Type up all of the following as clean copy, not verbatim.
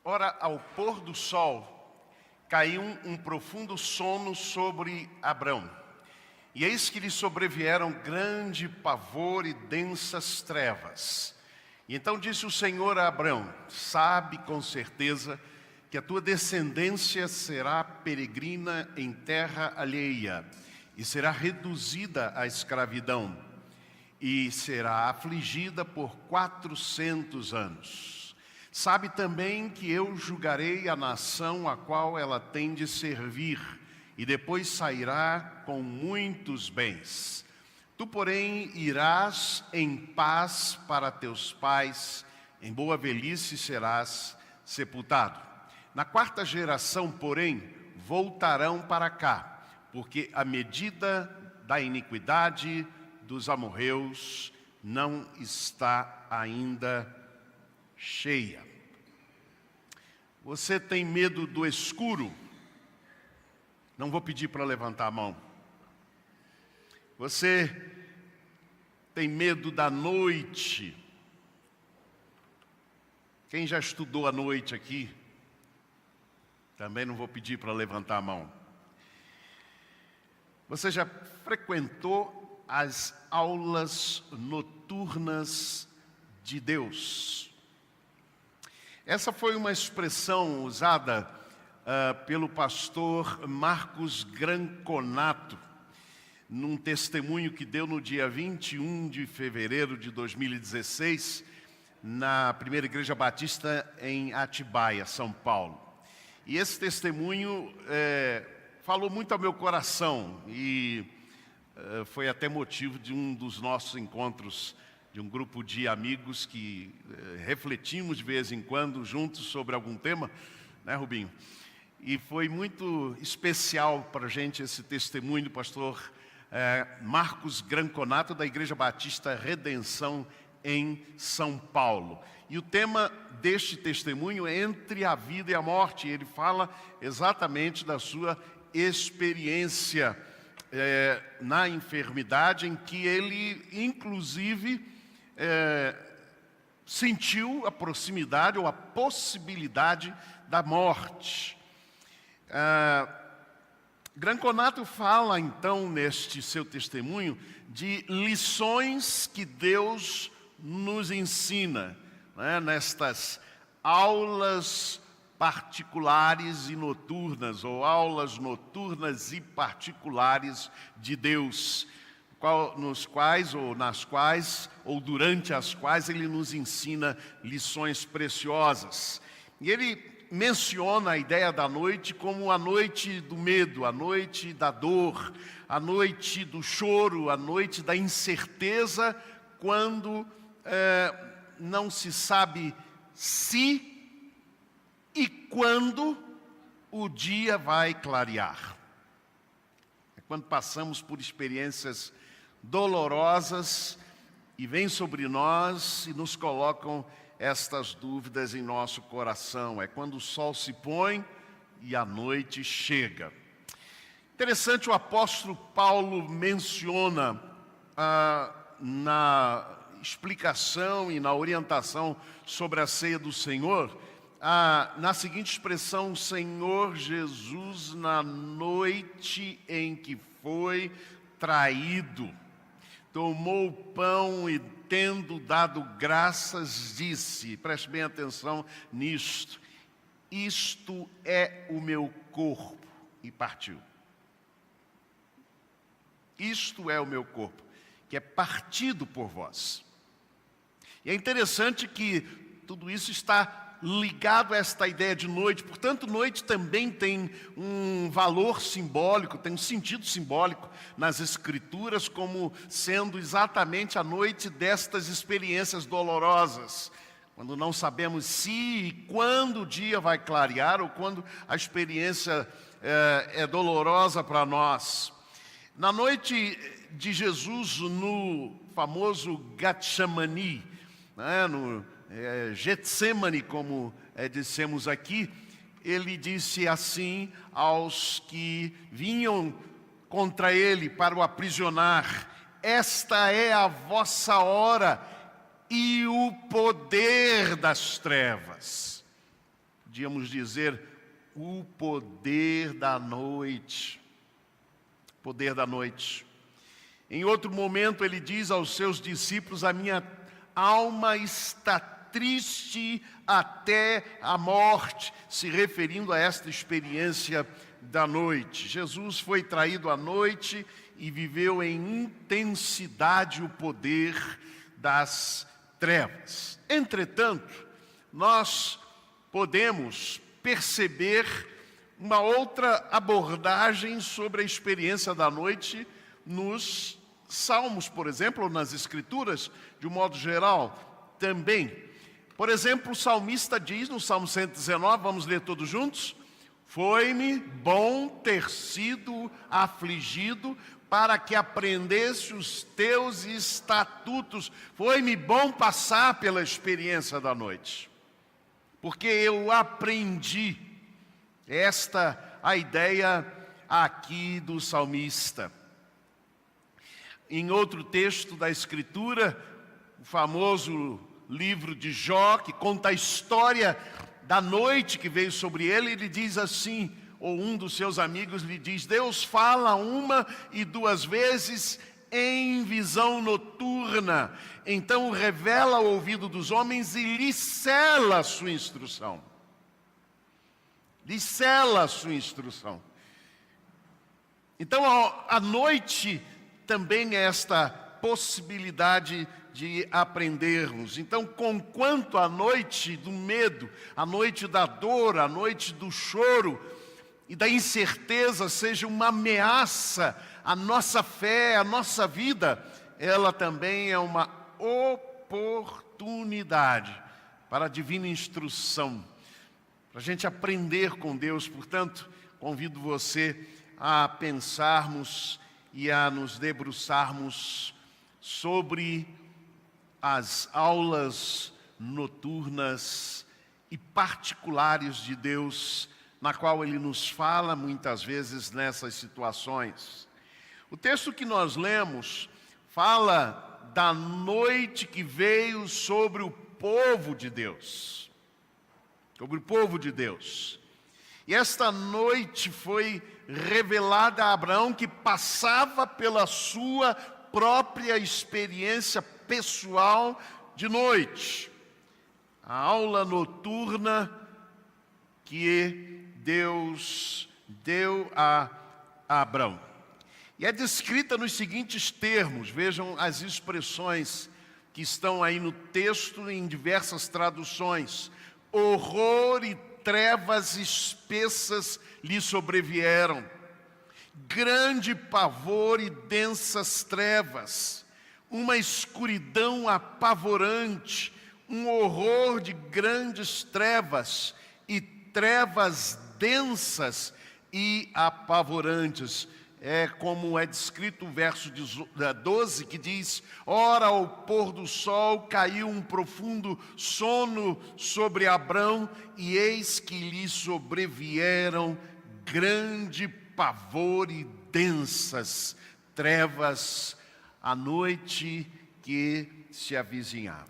Ora, ao pôr do sol, caiu um profundo sono sobre Abrão. E eis que lhe sobrevieram grande pavor e densas trevas. E então disse o Senhor a Abrão: sabe com certeza que a tua descendência será peregrina em terra alheia, e será reduzida à escravidão, e será afligida por 400 anos. Sabe também que eu julgarei a nação a qual ela tem de servir, e depois sairá com muitos bens. Tu, porém, irás em paz para teus pais, em boa velhice serás sepultado. Na quarta geração, porém, voltarão para cá, porque a medida da iniquidade dos amorreus não está ainda cheia. Você tem medo do escuro? Não vou pedir para levantar a mão. Você tem medo da noite? Quem já estudou a noite aqui? Também não vou pedir para levantar a mão. Você já frequentou as aulas noturnas de Deus? Essa foi uma expressão usada pelo pastor Marcos Granconato, num testemunho que deu no dia 21 de fevereiro de 2016, na Primeira Igreja Batista em Atibaia, São Paulo. E esse testemunho falou muito ao meu coração e foi até motivo de um dos nossos encontros, de um grupo de amigos que refletimos de vez em quando juntos sobre algum tema, né, Rubinho? E foi muito especial para a gente esse testemunho do pastor Marcos Granconato, da Igreja Batista Redenção em São Paulo. E o tema deste testemunho é entre a vida e a morte. Ele fala exatamente da sua experiência na enfermidade, em que ele, inclusive, sentiu a proximidade ou a possibilidade da morte. Granconato fala, então, neste seu testemunho, de lições que Deus nos ensina, né, nestas aulas particulares e noturnas, ou aulas noturnas e particulares de Deus, nos quais, ou nas quais, ou durante as quais Ele nos ensina lições preciosas. E ele menciona a ideia da noite como a noite do medo, a noite da dor, a noite do choro, a noite da incerteza, quando não se sabe se e quando o dia vai clarear. É quando passamos por experiências dolorosas e vêm sobre nós e nos colocam estas dúvidas em nosso coração. É quando o sol se põe e a noite chega. Interessante, o apóstolo Paulo menciona na explicação e na orientação sobre a ceia do Senhor, na seguinte expressão: Senhor Jesus, na noite em que foi traído, tomou o pão e, tendo dado graças, disse, preste bem atenção nisto: isto é o meu corpo, e partiu. Isto é o meu corpo, que é partido por vós. E é interessante que tudo isso está ligado a esta ideia de noite. Portanto, noite também tem um valor simbólico, tem um sentido simbólico nas Escrituras, como sendo exatamente a noite destas experiências dolorosas, quando não sabemos se e quando o dia vai clarear, ou quando a experiência é dolorosa para nós. Na noite de Jesus, no famoso Getsemani, né, no Getsemane, como dissemos aqui, ele disse assim aos que vinham contra ele para o aprisionar: esta é a vossa hora e o poder das trevas podíamos dizer, o poder da noite. Poder da noite. Em outro momento ele diz aos seus discípulos: a minha alma está triste até a morte, se referindo a esta experiência da noite. Jesus foi traído à noite e viveu em intensidade o poder das trevas. Entretanto, nós podemos perceber uma outra abordagem sobre a experiência da noite nos Salmos, por exemplo, ou nas Escrituras, de um modo geral, também. Por exemplo, o salmista diz no Salmo 119, vamos ler todos juntos: foi-me bom ter sido afligido para que aprendesse os teus estatutos. Foi-me bom passar pela experiência da noite, porque eu aprendi. Esta a ideia aqui do salmista. Em outro texto da Escritura, o famoso livro de Jó, que conta a história da noite que veio sobre ele, ele diz assim, ou um dos seus amigos lhe diz: Deus fala uma e duas vezes em visão noturna, então revela ao ouvido dos homens e lhe sela a sua instrução. Lhe sela a sua instrução. Então a noite também é esta possibilidade de aprendermos. Então, conquanto a noite do medo, a noite da dor, a noite do choro e da incerteza seja uma ameaça à nossa fé, à nossa vida, ela também é uma oportunidade para a divina instrução, para a gente aprender com Deus. Portanto, convido você a pensarmos e a nos debruçarmos sobre as aulas noturnas e particulares de Deus, na qual Ele nos fala muitas vezes nessas situações. O texto que nós lemos fala da noite que veio sobre o povo de Deus. Sobre o povo de Deus. E esta noite foi revelada a Abraão, que passava pela sua própria experiência pessoal de noite. A aula noturna que Deus deu a Abraão. E é descrita nos seguintes termos, vejam as expressões que estão aí no texto em diversas traduções: horror e trevas espessas lhe sobrevieram, grande pavor e densas trevas, uma escuridão apavorante, um horror de grandes trevas e trevas densas e apavorantes. É como é descrito o verso 12, que diz: ora, ao pôr do sol caiu um profundo sono sobre Abrão, e eis que lhe sobrevieram grande pavor e densas trevas, a noite que se avizinhava.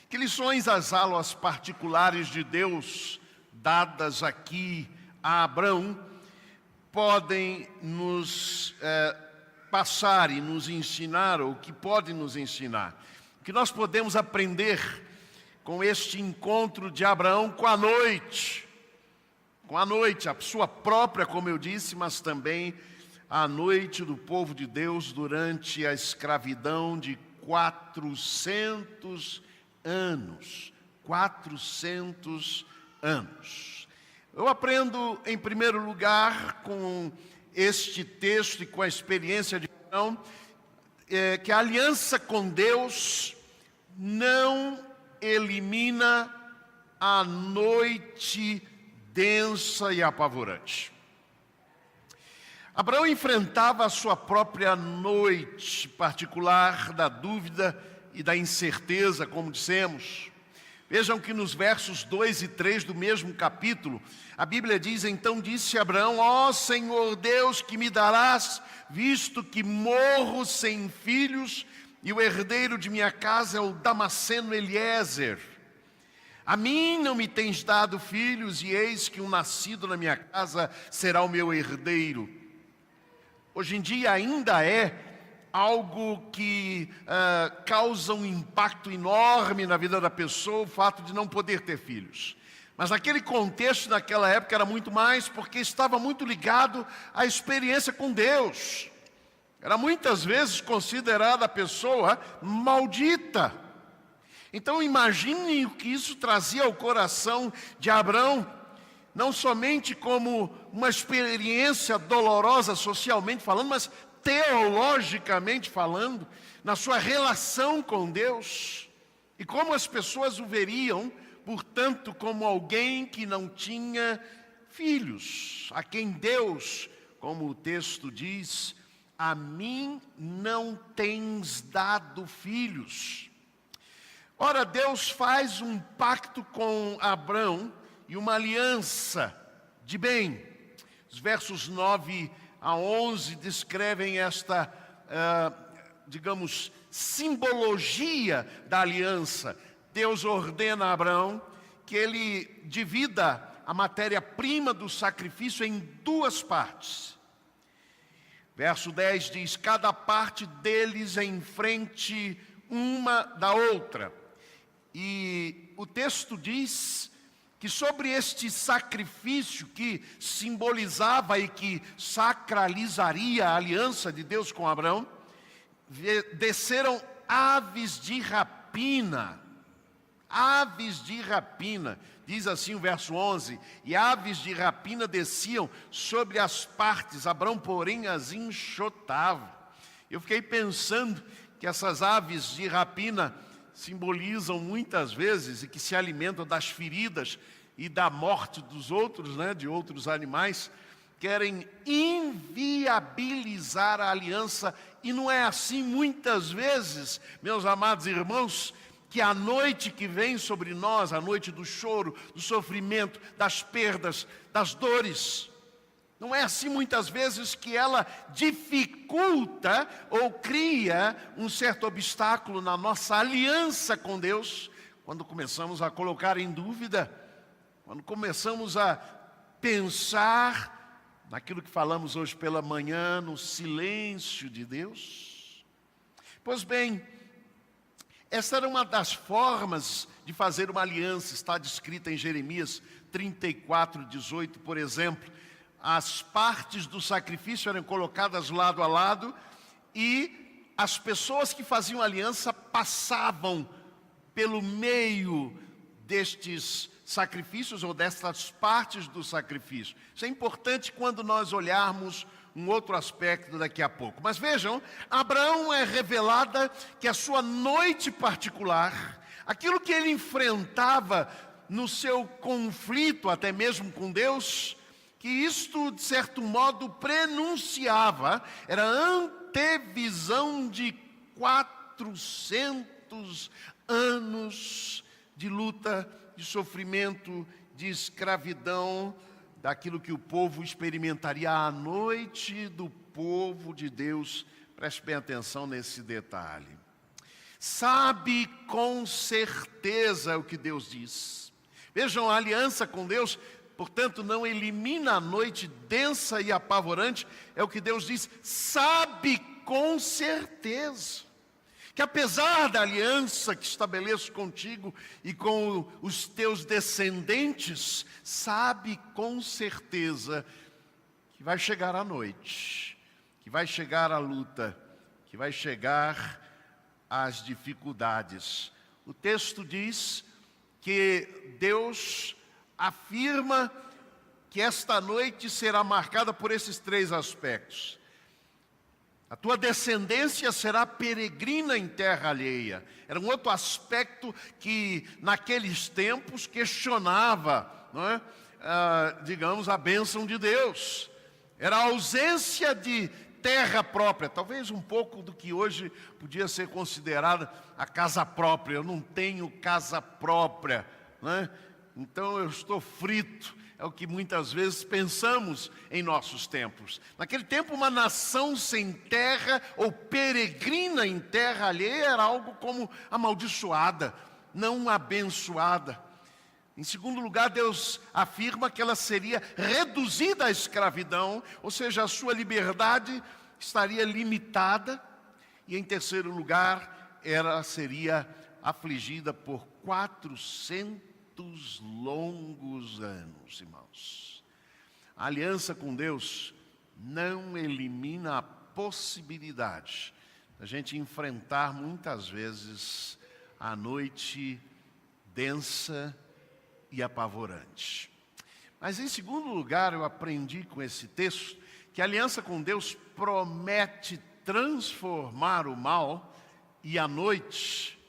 Que lições as aulas particulares de Deus dadas aqui a Abrão podem nos passar e nos ensinar, ou que podem nos ensinar? O que nós podemos aprender com este encontro de Abraão com a noite, a sua própria, como eu disse, mas também a noite do povo de Deus durante a escravidão de 400 anos. 400 anos. Eu aprendo, em primeiro lugar, com este texto e com a experiência de Abraão, que a aliança com Deus não elimina a noite densa e apavorante. Abraão enfrentava a sua própria noite particular da dúvida e da incerteza, como dissemos. Vejam que nos versos 2 e 3 do mesmo capítulo, a Bíblia diz: então disse Abraão: ó Senhor Deus, que me darás, visto que morro sem filhos, e o herdeiro de minha casa é o Damasceno Eliezer. A mim não me tens dado filhos, e eis que um nascido na minha casa será o meu herdeiro. Hoje em dia ainda é algo que causa um impacto enorme na vida da pessoa, o fato de não poder ter filhos. Mas naquele contexto, naquela época, era muito mais, porque estava muito ligado à experiência com Deus. Era muitas vezes considerada a pessoa maldita. Então imagine o que isso trazia ao coração de Abrão, não somente como uma experiência dolorosa socialmente falando, mas teologicamente falando, na sua relação com Deus, e como as pessoas o veriam, portanto, como alguém que não tinha filhos, a quem Deus, como o texto diz, a mim não tens dado filhos. Ora, Deus faz um pacto com Abrão e uma aliança de bem. Os versos 9 a 11 descrevem esta, simbologia da aliança. Deus ordena a Abrão que ele divida a matéria-prima do sacrifício em duas partes. Verso 10 diz: cada parte deles em frente uma da outra. E o texto diz que sobre este sacrifício que simbolizava e que sacralizaria a aliança de Deus com Abrão, desceram aves de rapina. Aves de rapina, diz assim o verso 11, e aves de rapina desciam sobre as partes, Abrão, porém, as enxotava. Eu fiquei pensando que essas aves de rapina simbolizam muitas vezes e que se alimentam das feridas e da morte dos outros, de outros animais, querem inviabilizar a aliança. E não é assim muitas vezes, meus amados irmãos, que a noite que vem sobre nós, a noite do choro, do sofrimento, das perdas, das dores, não é assim muitas vezes que ela dificulta ou cria um certo obstáculo na nossa aliança com Deus, quando começamos a colocar em dúvida, quando começamos a pensar naquilo que falamos hoje pela manhã, no silêncio de Deus. Pois bem, essa era uma das formas de fazer uma aliança, está descrita em Jeremias 34:18, por exemplo. As partes do sacrifício eram colocadas lado a lado e as pessoas que faziam aliança passavam pelo meio destes sacrifícios ou destas partes do sacrifício. Isso é importante quando nós olharmos um outro aspecto daqui a pouco. Mas vejam, Abraão é revelada que a sua noite particular, aquilo que ele enfrentava no seu conflito até mesmo com Deus, que isto de certo modo prenunciava, era antevisão de 400 anos de luta, de sofrimento, de escravidão, daquilo que o povo experimentaria à noite do povo de Deus. Preste bem atenção nesse detalhe. Sabe com certeza o que Deus diz. Vejam, a aliança com Deus, portanto, não elimina a noite densa e apavorante. É o que Deus diz, sabe com certeza que apesar da aliança que estabeleço contigo e com os teus descendentes, sabe com certeza que vai chegar a noite, que vai chegar a luta, que vai chegar as dificuldades. O texto diz que Deus afirma que esta noite será marcada por esses três aspectos. A tua descendência será peregrina em terra alheia. Era um outro aspecto que naqueles tempos questionava, a bênção de Deus. Era a ausência de terra própria, talvez um pouco do que hoje podia ser considerada a casa própria. Eu não tenho casa própria, então eu estou frito. É o que muitas vezes pensamos em nossos tempos. Naquele tempo, uma nação sem terra ou peregrina em terra alheia era algo como amaldiçoada, não abençoada. Em segundo lugar, Deus afirma que ela seria reduzida à escravidão, ou seja, a sua liberdade estaria limitada. E em terceiro lugar, ela seria afligida por 400 longos anos, irmãos. A aliança com Deus não elimina a possibilidade da gente enfrentar muitas vezes a noite densa e apavorante. Mas em segundo lugar, eu aprendi com esse texto que a aliança com Deus promete transformar o mal e a noite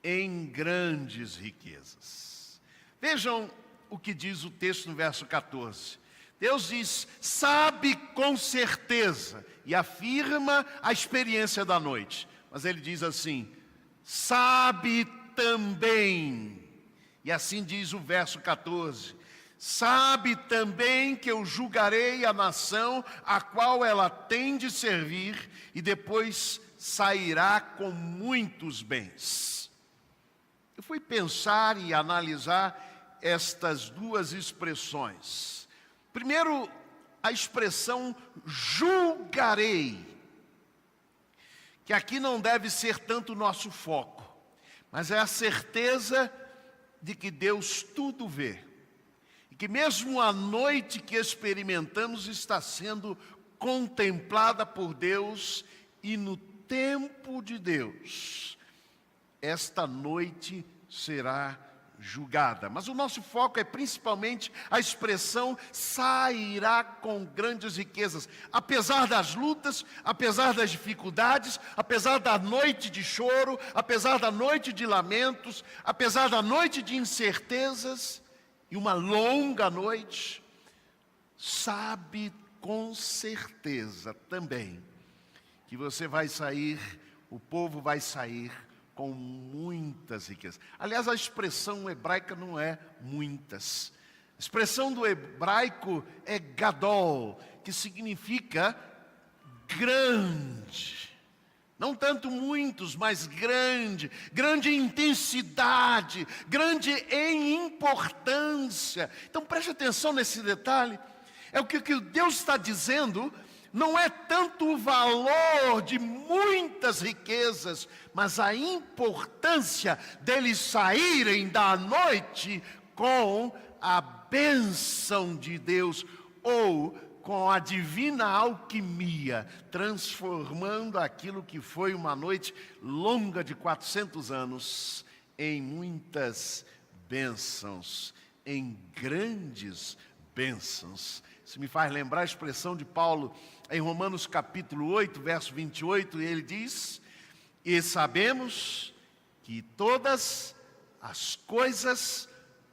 em grandes riquezas. Vejam o que diz o texto no verso 14. Deus diz, sabe com certeza, e afirma a experiência da noite. Mas ele diz assim, sabe também. E assim diz o verso 14, sabe também que eu julgarei a nação a qual ela tem de servir, e depois sairá com muitos bens. Eu fui pensar e analisar estas duas expressões. Primeiro, a expressão julgarei, que aqui não deve ser tanto o nosso foco, mas é a certeza de que Deus tudo vê. E que mesmo a noite que experimentamos está sendo contemplada por Deus, e no tempo de Deus, esta noite será julgada. Mas o nosso foco é principalmente a expressão sairá com grandes riquezas. Apesar das lutas, apesar das dificuldades, apesar da noite de choro, apesar da noite de lamentos, apesar da noite de incertezas e uma longa noite, sabe com certeza também que você vai sair, o povo vai sair com muitas riquezas. Aliás, a expressão hebraica não é muitas. A expressão do hebraico é gadol, que significa grande. Não tanto muitos, mas grande. Grande em intensidade, grande em importância. Então preste atenção nesse detalhe. É o que Deus está dizendo. Não é tanto o valor de muitas riquezas, mas a importância deles saírem da noite com a bênção de Deus, ou com a divina alquimia, transformando aquilo que foi uma noite longa de 400 anos em muitas bênçãos, em grandes bênçãos. Isso me faz lembrar a expressão de Paulo em Romanos capítulo 8, verso 28, e ele diz, e sabemos que todas as coisas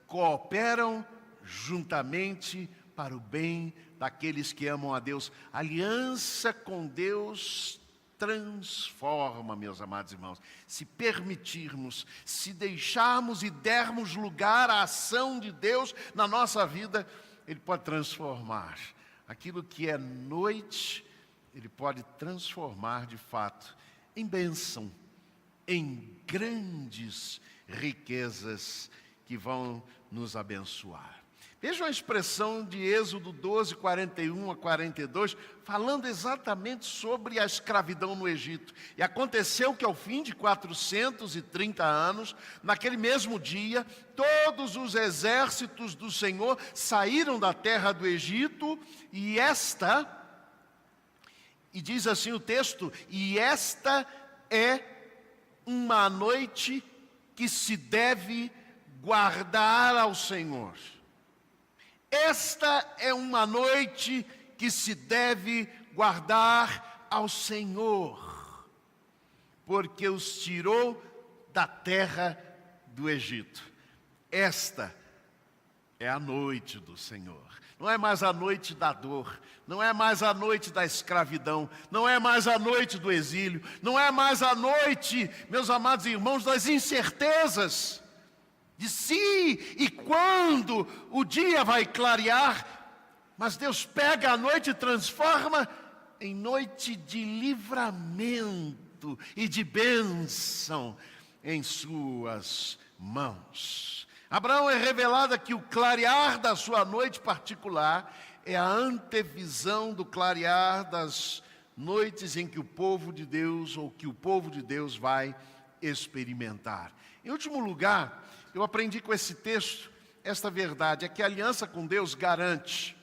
cooperam juntamente para o bem daqueles que amam a Deus. A aliança com Deus transforma, meus amados irmãos. Se permitirmos, se deixarmos e dermos lugar à ação de Deus na nossa vida, Ele pode transformar aquilo que é noite, Ele pode transformar de fato em bênção, em grandes riquezas que vão nos abençoar. Vejam a expressão de Êxodo 12, 41 a 42, falando exatamente sobre a escravidão no Egito. E aconteceu que ao fim de 430 anos, naquele mesmo dia, todos os exércitos do Senhor saíram da terra do Egito, e diz assim o texto, e esta é uma noite que se deve guardar ao Senhor. Esta é uma noite que se deve guardar ao Senhor, porque os tirou da terra do Egito. Esta é a noite do Senhor. Não é mais a noite da dor, não é mais a noite da escravidão, não é mais a noite do exílio, não é mais a noite, meus amados irmãos, das incertezas de se e quando o dia vai clarear, mas Deus pega a noite e transforma em noite de livramento e de bênção em suas mãos. Abraão é revelada que o clarear da sua noite particular é a antevisão do clarear das noites em que o povo de Deus, ou que o povo de Deus vai experimentar. Em último lugar, eu aprendi com esse texto esta verdade, é que a aliança com Deus garante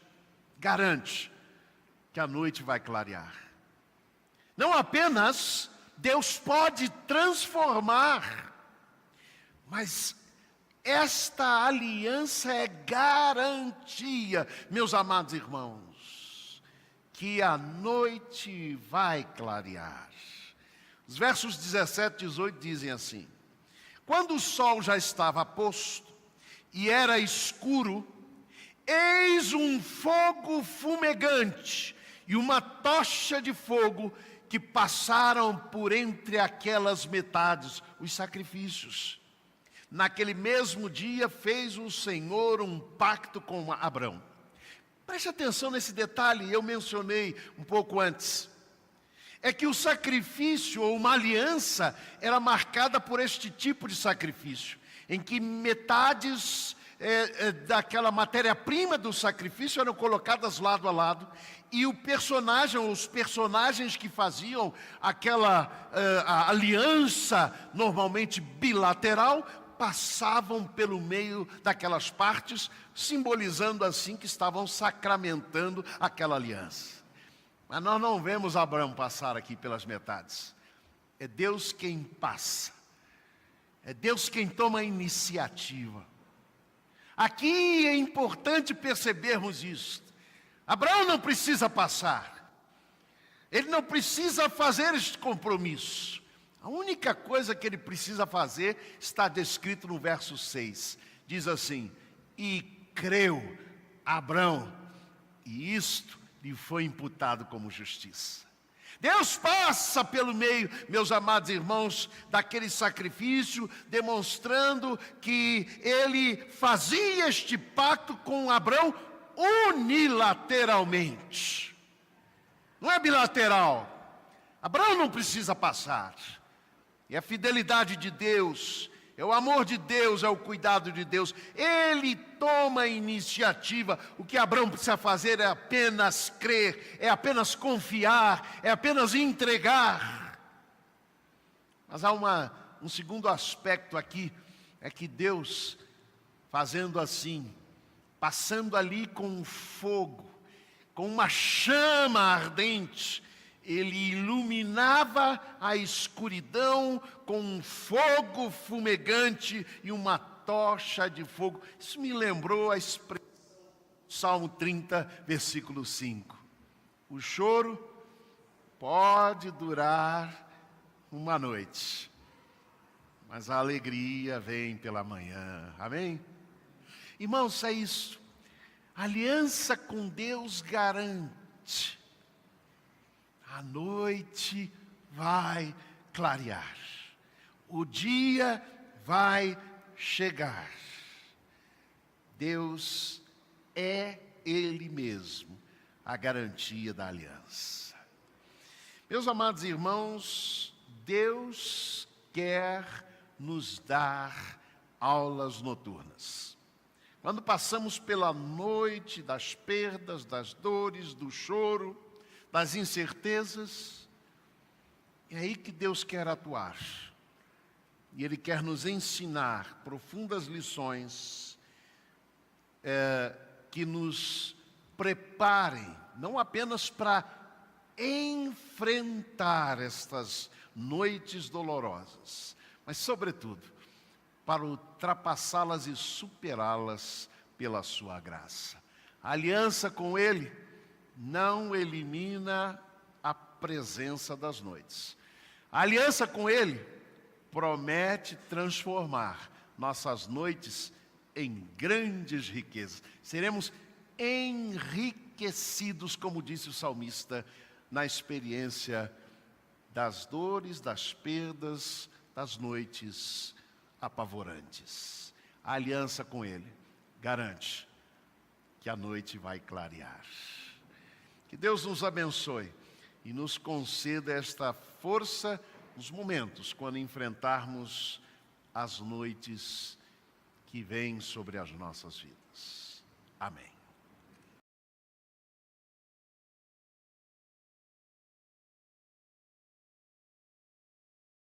que a noite vai clarear. Não apenas Deus pode transformar, mas esta aliança é garantia, meus amados irmãos, que a noite vai clarear. Os versos 17 e 18 dizem assim: quando o sol já estava posto e era escuro, eis um fogo fumegante e uma tocha de fogo que passaram por entre aquelas metades, os sacrifícios. Naquele mesmo dia fez o Senhor um pacto com Abrão. Preste atenção nesse detalhe, eu mencionei um pouco antes. É que o sacrifício, ou uma aliança, era marcada por este tipo de sacrifício, em que metades daquela matéria-prima do sacrifício eram colocadas lado a lado, e os personagens que faziam aquela a aliança, normalmente bilateral, passavam pelo meio daquelas partes, simbolizando assim que estavam sacramentando aquela aliança. Mas nós não vemos Abraão passar aqui pelas metades. É Deus quem passa. É Deus quem toma a iniciativa. Aqui é importante percebermos isso. Abraão não precisa passar. Ele não precisa fazer este compromisso. A única coisa que ele precisa fazer está descrito no verso 6. Diz assim: e creu Abraão, e isto lhe foi imputado como justiça. Deus passa pelo meio, meus amados irmãos, daquele sacrifício, demonstrando que ele fazia este pacto com Abraão unilateralmente. Não é bilateral. Abraão não precisa passar. É a fidelidade de Deus, é o amor de Deus, é o cuidado de Deus. Ele toma a iniciativa. O que Abraão precisa fazer é apenas crer, é apenas confiar, é apenas entregar. Mas há um segundo aspecto aqui, é que Deus, fazendo assim, passando ali com fogo, com uma chama ardente, ele iluminava a escuridão com um fogo fumegante e uma tocha de fogo. Isso me lembrou a expressão do Salmo 30, versículo 5. O choro pode durar uma noite, mas a alegria vem pela manhã. Amém? Irmãos, é isso. A aliança com Deus garante. A noite vai clarear. O dia vai chegar. Deus é Ele mesmo a garantia da aliança. Meus amados irmãos, Deus quer nos dar aulas noturnas. Quando passamos pela noite das perdas, das dores, do choro, das incertezas, é aí que Deus quer atuar. E Ele quer nos ensinar profundas lições que nos preparem, não apenas para enfrentar estas noites dolorosas, mas, sobretudo, para ultrapassá-las e superá-las pela sua graça. A aliança com Ele não elimina a presença das noites. A aliança com Ele promete transformar nossas noites em grandes riquezas. Seremos enriquecidos, como disse o salmista, na experiência das dores, das perdas, das noites apavorantes. A aliança com Ele garante que a noite vai clarear. Que Deus nos abençoe e nos conceda esta força nos momentos quando enfrentarmos as noites que vem sobre as nossas vidas. Amém.